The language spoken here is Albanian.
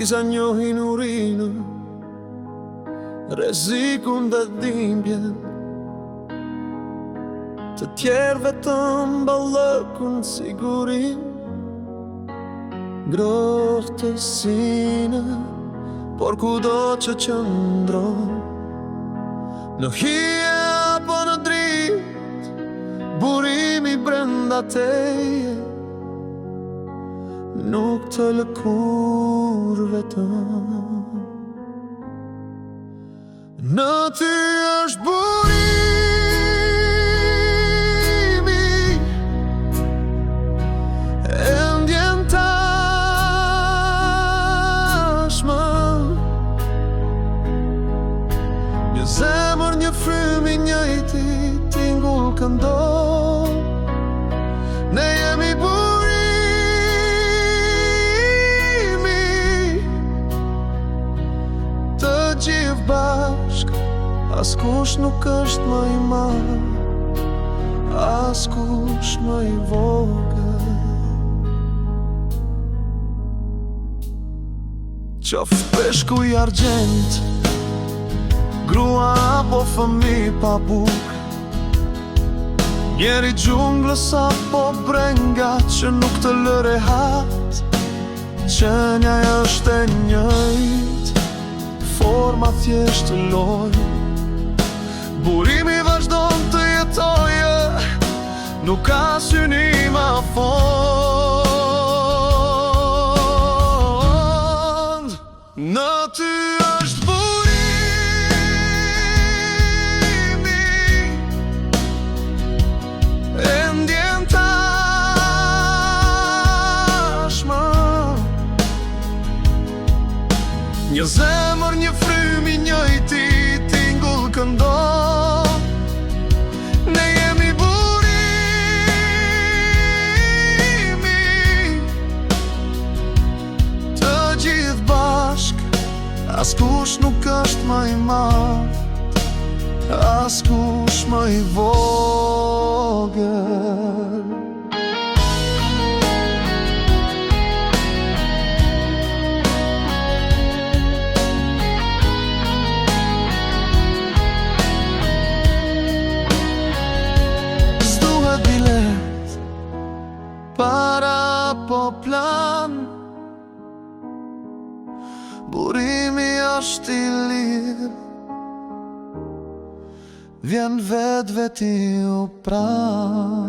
Shpiza njohin urinë, rrezikun dhe dhimbjen. Të tjerë vetëm ballëkun sigurin, ngrohtësinë, por kudo që qëndron, në hije apo në dritë, burimi brenda teje nuk të lë kur vetëm. Në ty është burimi, e ndjen tashmë, një zemër, një frymë i njëjti, tingull këndon. Ne jemi burimi, të gjithë bashk. Askush nuk është më i madh, askush më i vogël. Qoftë peshku i argjend, grua apo fëmijë pa bukë, njeri gjunglës apo brenga që nuk të lë rehat, qenia është e njëjtë, forma thjesht të lojë. Burimi vazhdon të jetojë, nuk ka synim afond. Në ty është burimi, e ndjen tashmë, një zemër, një frymë i njëjti, tingull këndon. Ne jemi burimi, të gjithë bashk. Askush nuk është më i madh, askush më i vogël. S'duhet bilet, para po plan, burimi është i lirë, vjen vetë veti u pran.